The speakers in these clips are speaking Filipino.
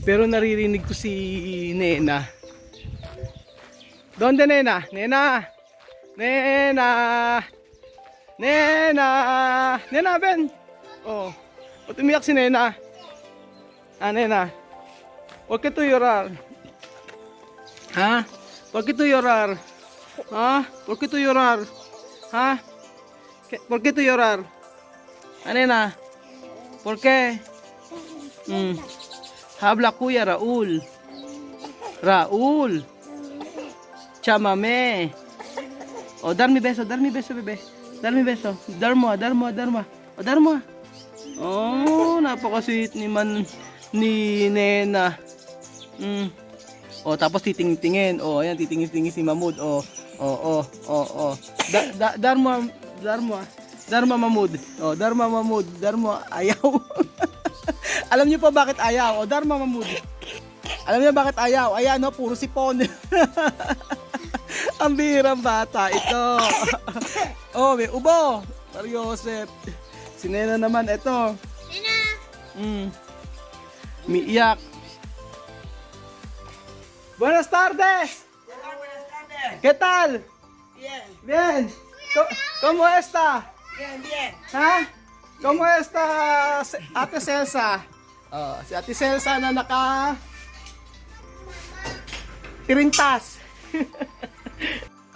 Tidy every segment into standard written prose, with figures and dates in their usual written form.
Pero naririnig ko si Nena. Donde Nena? Nena! Nena! Nena! Nena, Ben! Oh. O tumiyak si Nena. Ah, Nena. ¿Por qué tú llorar? ¿Ah? ¿Por qué tú llorar? ¿Ah? ¿Por qué tú llorar? ¿Ah? ¿Por qué tú llorar? Ah, Nena. ¿Por qué? Habla kuya Raul. Raul. Chamame. O dar mi beso, bebe. Dar mi beso. Dar mo. O dar mo. Oh, napaka-sweet ni Nena. O tapos titingin. O ayan, titingin si Mahmoud. O. Dar mo. Dar mo Mahmoud. O, dar mo Mahmoud. Dar mo. Ayaw. Alam niyo pa bakit ayaw? O, Dharma Mahmoud. Alam niyo bakit ayaw? Ayan, no, puro sipon. Ang bihirang bata ito. Oh, may ubo. Mario Joseph. Si Nena naman, ito. Nena! Miiyak. Buenas tardes. Hola, buenas tardes. ¿Qué tal? Bien, Bien. ¿Cómo está? bien. Ha? ¿Cómo está Ate Celsa? Oh, si Ate Celsa na naka tirintas.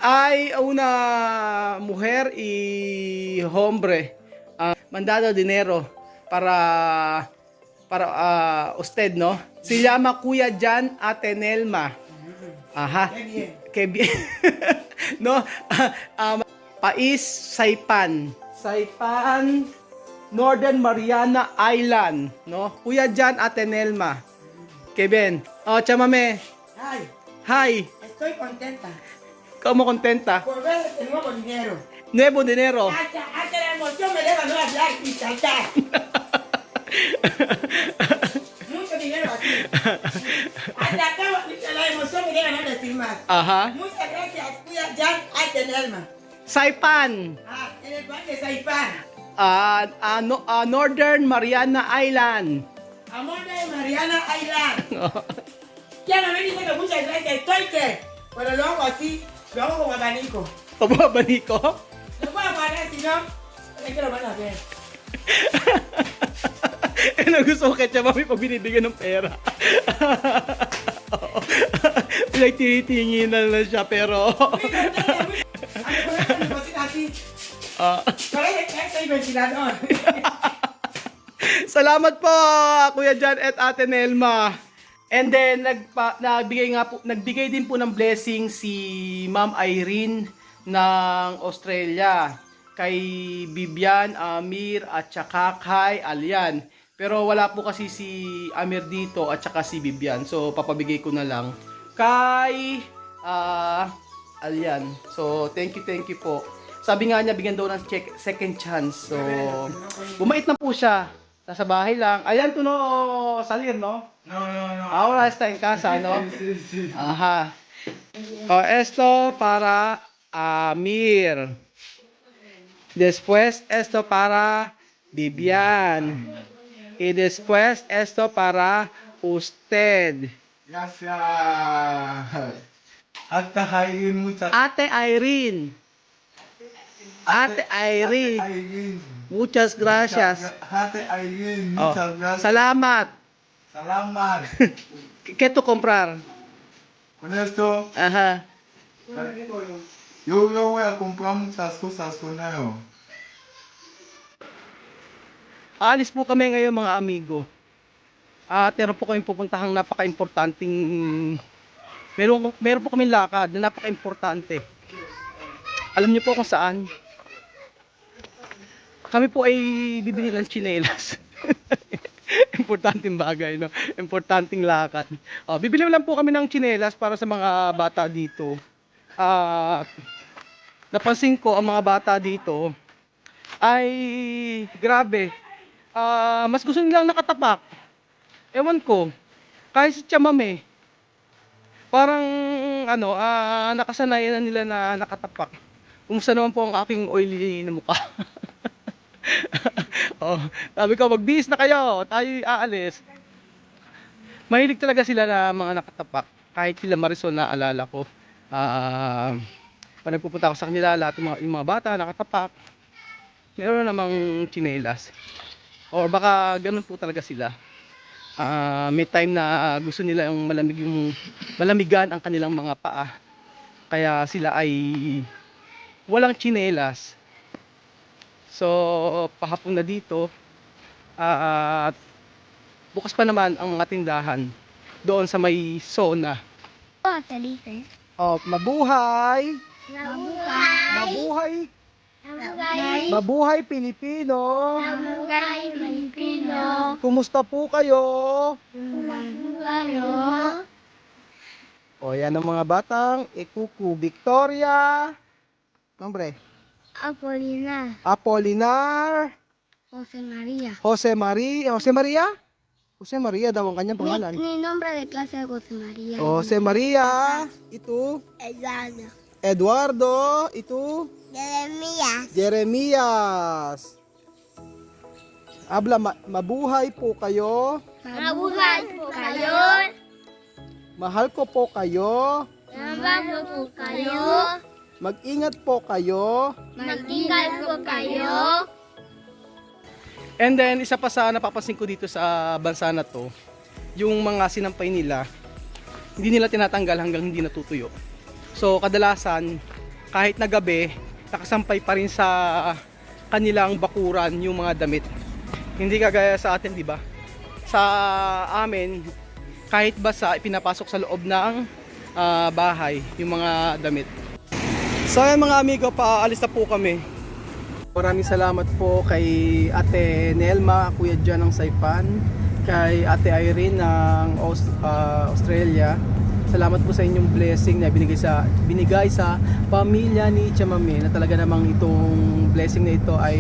Hay una mujer y hombre mandado dinero para usted, ¿no? Se llama Kuya Jan Ate Nelma. Ajá. Qué bien. No, Pais Saipan. Saipan, Northern Mariana Island, ¿no? Kuya Jan Ate Nelma. Qué bien. Oh, chamame. Ay, Hi. estoy contenta ¿Cómo contenta? por ver el nuevo dinero. Nuevo dinero. Hasta la emoción me deba no hablar y saltar. Mucho dinero aquí. Hasta acá la emoción me deba no decir más. Ajá. Muchas gracias, Kuya Jan Ate Nelma. Saipan. En el pan de Saipán. Northern Mariana Island. Amor de Mariana Island. Ya no me dice que muchas gracias, estoy que, pero lo hago así, lo hago como abanico. ¿Cómo abanico? Lo puedo guardar, si no, es que lo van a ver. Gusto ko kay Chamami pag binibigyan ng pera. Pinagtinitinginan lang siya pero... Salamat po Kuya Jan at Ate Nelma. And then nagbigay din po ng blessing si Ma'am Irene ng Australia kay Bibian, Amir at saka kay Alian. Pero wala po kasi si Amir dito at saka si Bibian. So papabigay ko na lang kay Alian. So thank you po. Sabi nga niya, bigyan daw ng second chance. So, bumait na po siya. Nasa bahay lang. Ayan, to no, salir, no? No. Ahora está en casa, no? Sí. Ajá. O, esto para Amir. Después, esto para Bibian. Y después, esto para usted. Gracias. Hasta Irene, muchas Ate Irene. Ate Irene. Irene. Muchas gracias. Ate Irene, Oh, muchas gracias. salamat. Salamat. ¿Qué tú comprar? Con esto, Ajá. yo voy a comprar muchas cosas con él. Alis po kami ngayon mga amigo. At meron po kami pupuntahang napaka-importanting meron po kami lakad na napaka-importante. Alam niyo po kung saan? Kami po ay bibili ng tsinelas. Importanteng bagay, no? Importanteng lakad. Bibili lang po kami ng tsinelas para sa mga bata dito. Napansin ko ang mga bata dito ay grabe. Mas gusto nilang nakatapak. Ewan ko. Kahit si Chamame, parang nakasanayan na nila na nakatapak. Kumusta naman po ang aking oily na mukha? Oh, sabi ko, magbihis na kayo, tayo aalis. Mahilig talaga sila na mga nakatapak. Kahit sila Marisol na alala ko. Pag nagpupunta ako sa kanila, lahat yung mga bata nakatapak. Meron namang tsinelas. Or baka ganun po talaga sila. May time na gusto nila yung malamigan ang kanilang mga paa. Kaya sila ay walang tsinelas. So, pahapon na dito. At bukas pa naman ang mga tindahan doon sa may zona. Mabuhay! Mabuhay! Mabuhay Pilipino! Kumusta po kayo? Yan ang mga batang ikuku. Victoria! Nombre? Apolinar! Jose Maria daw ang kanyang pangalan. Mi nombre de clase es José María. Jose Maria. Itu? Eduardo. Itu? Jeremias. Habla, mabuhay po kayo. Mabuhay po kayo. Mahal ko po kayo. Nabamo po kayo. Mag-ingat po kayo. Mag-ingat po kayo. And then, isa pa sa napapansin ko dito sa bansa na to, yung mga sinampay nila, hindi nila tinatanggal hanggang hindi natutuyo. So, kadalasan, kahit na gabi, nakasampay pa rin sa kanilang bakuran yung mga damit. Hindi kagaya sa atin, di ba? Sa amin, kahit basa, ipinapasok sa loob ng bahay yung mga damit. So, ayan mga amigo, paalis na po kami. Maraming salamat po kay Ate Nelma, Kuya John ng Saipan, kay Ate Irene ng Australia. Salamat po sa inyong blessing na binigay sa pamilya ni Chamame, na talaga namang itong blessing na ito ay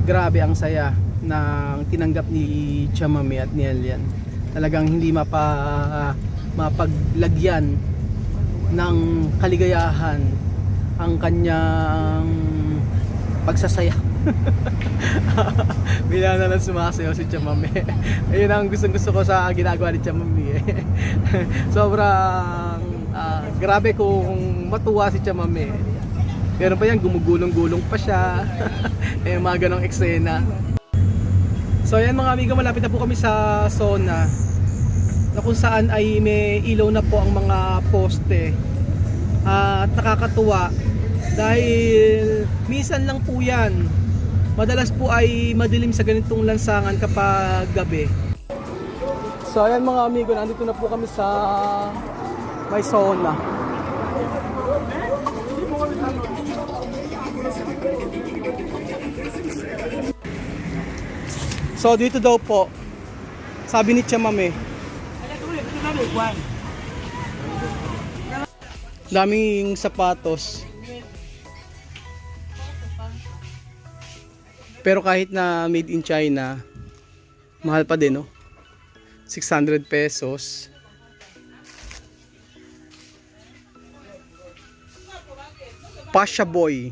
grabe ang saya ng tinanggap ni Chamame at ni Elian. Talagang hindi mapaglagyan ng kaligayahan ang kanyang pagsasaya. Bila na lang sumasayaw si Chamame. Ayun ang gusto ko sa ginagawa ni Chamame. Sobrang grabe kung matuwa si Chamame. Pero pa yan, gumugulong-gulong pa siya. Mga ganong eksena. So ayan mga amigo, malapit na po kami sa zona na kung saan ay may ilaw na po ang mga poste. At nakakatuwa dahil minsan lang po yan, madalas po ay madilim sa ganitong lansangan kapag gabi. So ayan mga amigo, nandito na po kami sa may zona. So dito daw po, sabi ni Chamame, daming sapatos. Pero kahit na made in China, mahal pa din, no? 600 pesos. Pasha Boy.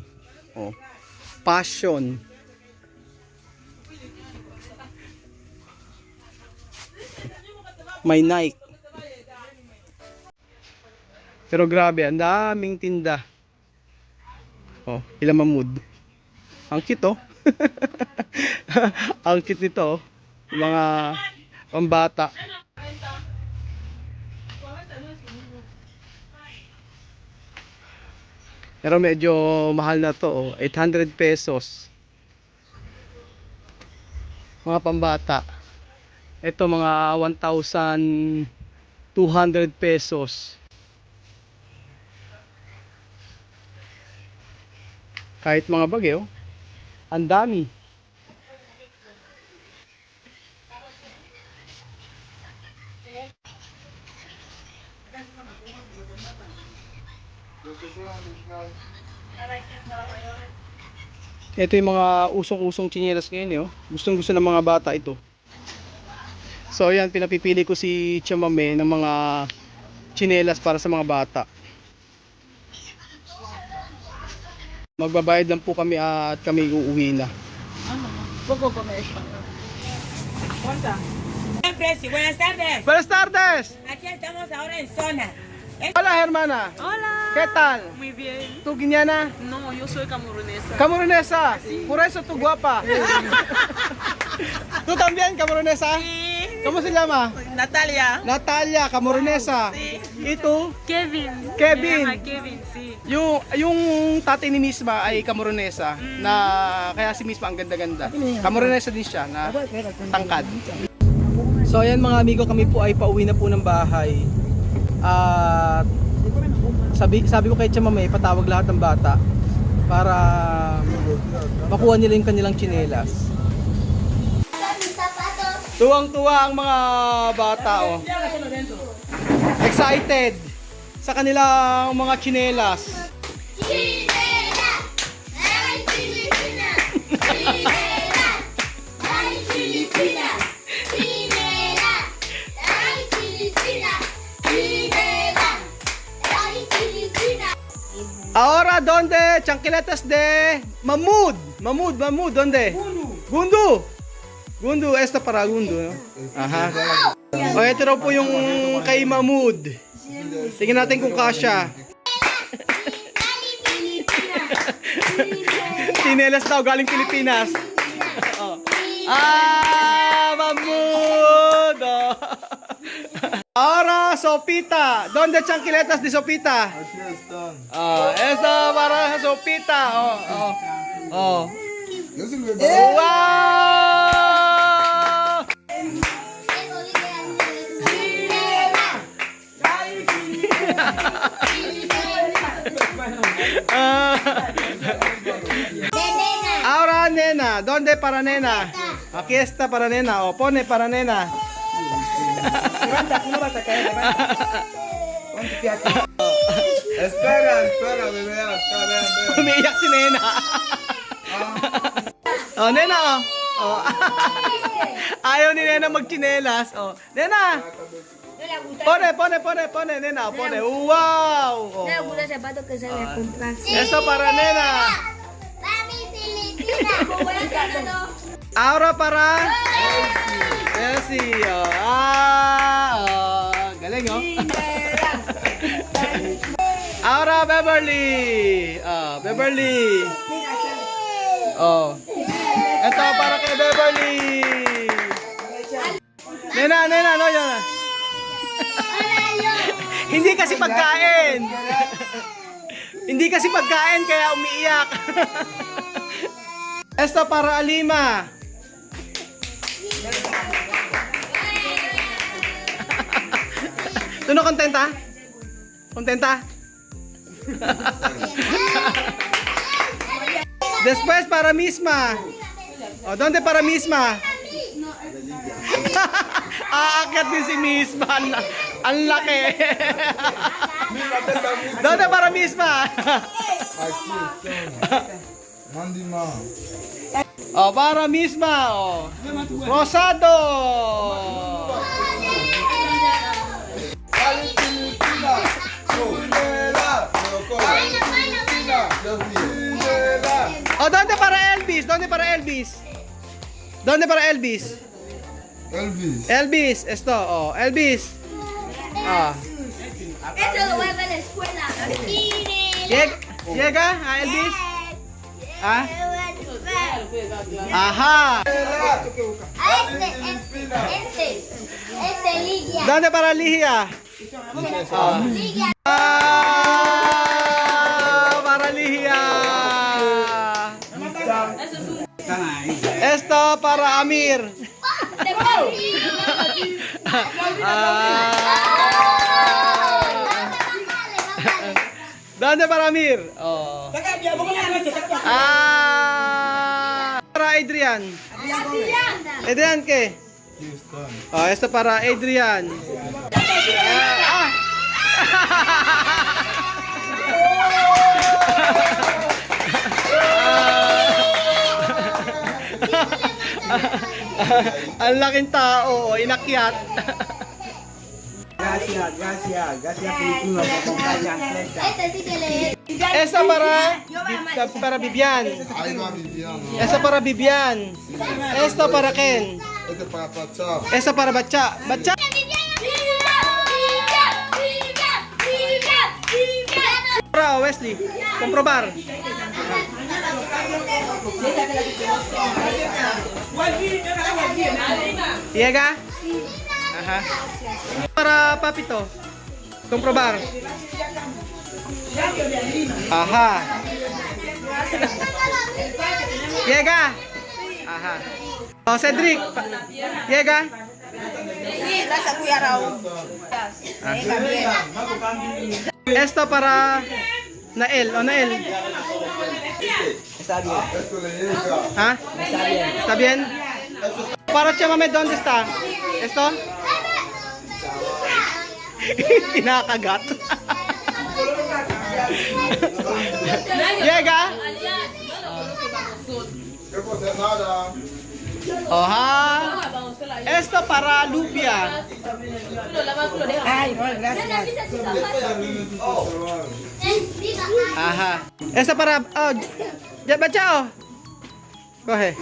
Passion. May Nike. Pero grabe, ang daming tinda. Ilang mamud. Ang cute, oh. Ang cute nito, mga pambata. Pero medyo mahal na to, 800 pesos. Mga pambata. Ito mga 1,200 pesos. Kahit mga bagyo, ang dami. Ito yung mga usong-usong tsinelas ngayon, eh, oh. Gustong-gusto ng mga bata ito. So ayan, pinapipili ko si Chamame ng mga tsinelas para sa mga bata. Magbabayad lang po kami at kami uuwi na. Buenas tardes. Buenas tardes! Aquí estamos ahora en zona. Hola, hermana. Hola. ¿Qué tal? Muy bien. ¿Tú guineana? No, yo soy camerunesa. Camerunesa. Por eso tú guapa. ¿Tú también camerunesa? Sí. ¿Cómo se llama? Natalia. Natalia, camerunesa. Sí. ¿Y tú? Kevin. Kevin. Me llama Kevin, sí. Yung tatay ni Misma ay camerunesa na kaya si Misma ang ganda-ganda. Camerunesa din siya na tangkad. So ayan mga amigo, kami po ay pauwi na po ng bahay. At sabi ko kay Chamame, patawag lahat ng bata para makuha nila yung kanilang tsinelas. Tuwang-tuwa ang mga bata, oh. Excited sa kanilang mga tsinelas. Ahora, ¿dónde? Chanquiletas de Mamud. Mamud, ¿dónde? Gundu. Gundu, esta para Gundu, no? Aha. O, ito raw po yung kay Mamud. Tingnan natin kung kasya. Tinelas daw, galing Pilipinas. Oh. Mamud. Oh. Ahora, sopita. ¿Dónde chanquiletas de sopita? Aquí están. Esta para sopita. Oh. Yo soy el Wow! Ahora, nena. ¿Dónde para nena? Aquí está para nena. O pone para nena. Levanta, tú no vas a caer, levanta. Ponte pie aquí. Espera, bebé, espera, ven. Umiiyak si nena. Oh, nena, oh. Ayaw ni nena magchinelas. Oh, nena. Pone, nena. Pone. Wow. Oh. No le gusta el zapato que se le compran. Esto para nena. Mami Filipina. Ahora para Elsie. Galing, oh. Ahora Beverly. Beverly. Oh. Ito para kay Beverly. Nena, no, yan. Hindi kasi pagkain. Hindi kasi pagkain kaya umiiyak. Ito para Alima. ¿Tú no contenta? ¿Contenta? Después para Misma. Oh, ¿dónde para Misma? Aakyat din si Misma. Ang laki. ¿Dónde para Misma? Aquí están. Mandy Ma. Oh, para Misma. Oh. Rosado. Ay, Filipina. Filipina. Filipina. Oh, ¿dónde para Elvis? ¿Dónde para Elvis? ¿Dónde para Elvis? Elvis. Elvis, esto, oh, Elvis. Ah. Eso lo voy a ver en la escuela. ¿Llega a Elvis? Ah. Ajá. Este Ligia. ¿Dónde para Ligia? Ligia. Para Ligia. Esto para Amir. ¿Dónde para Amir? Oh. Para Adrian. Adrian, ¿qué? Aquí están. Oh, esto para Adrian. Ang laking tao, inakyat. Gracias, gracias, gracias Filipino por acompañarnos. Este sí que le Esa para Vivian. Ahí va Viviana. Esa para Vivian. Esto para Ken. Este para Pachá. Esa para Bacha. Bacha. Para Wesley. Comprobar. Llega. Ajá. Para Papito. Comprobar. Ajá. Llega. Ajá. Oh, Cedric. Llega. Sí, gracias, Kuya Raul. Esto para Nael. O Nael. Esto le llega. ¿Ah? ¿Está bien? Para Chamame, ¿dónde está? ¿Esto? Kinakagat. Llega. ¿Qué pasa? Nada. Oha. Esto para Lupia. Ay, no, gracias. Ajá. Esto para... Oh, ya baca. Coge.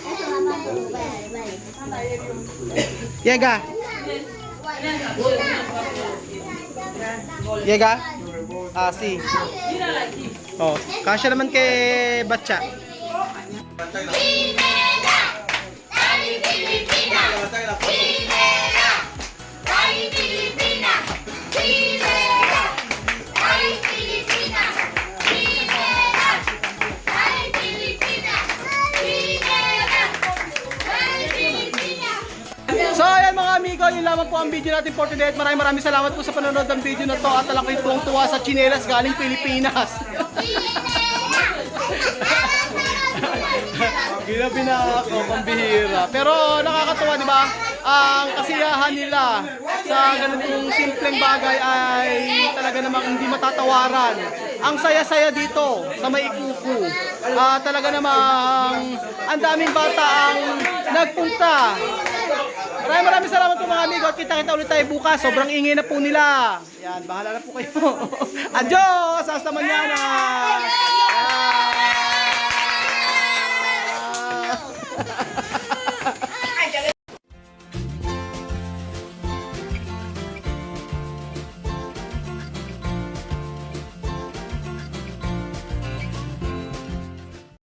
Llega. Llega. Ah, sí. Oh, kasya naman kay Batcha. So ayan mga amigo, yun lamang po ang video natin for today. At maraming salamat po sa panonood ng video na to. At alam ko yung tuwa sa chinelas galing Pilipinas. Ginabi na ako, pambihira. Pero nakakatuwa, di ba? Ang kasiyahan nila sa ganitong simpleng bagay ay talaga namang hindi matatawaran. Ang saya-saya dito sa Maikuku. Talaga namang ang daming bata ang nagpunta. Maraming salamat po mga amigo at kita-kita ulit tayo bukas. Sobrang ingay na po nila. Yan, bahala na po kayo. Adios! Hasta mañana!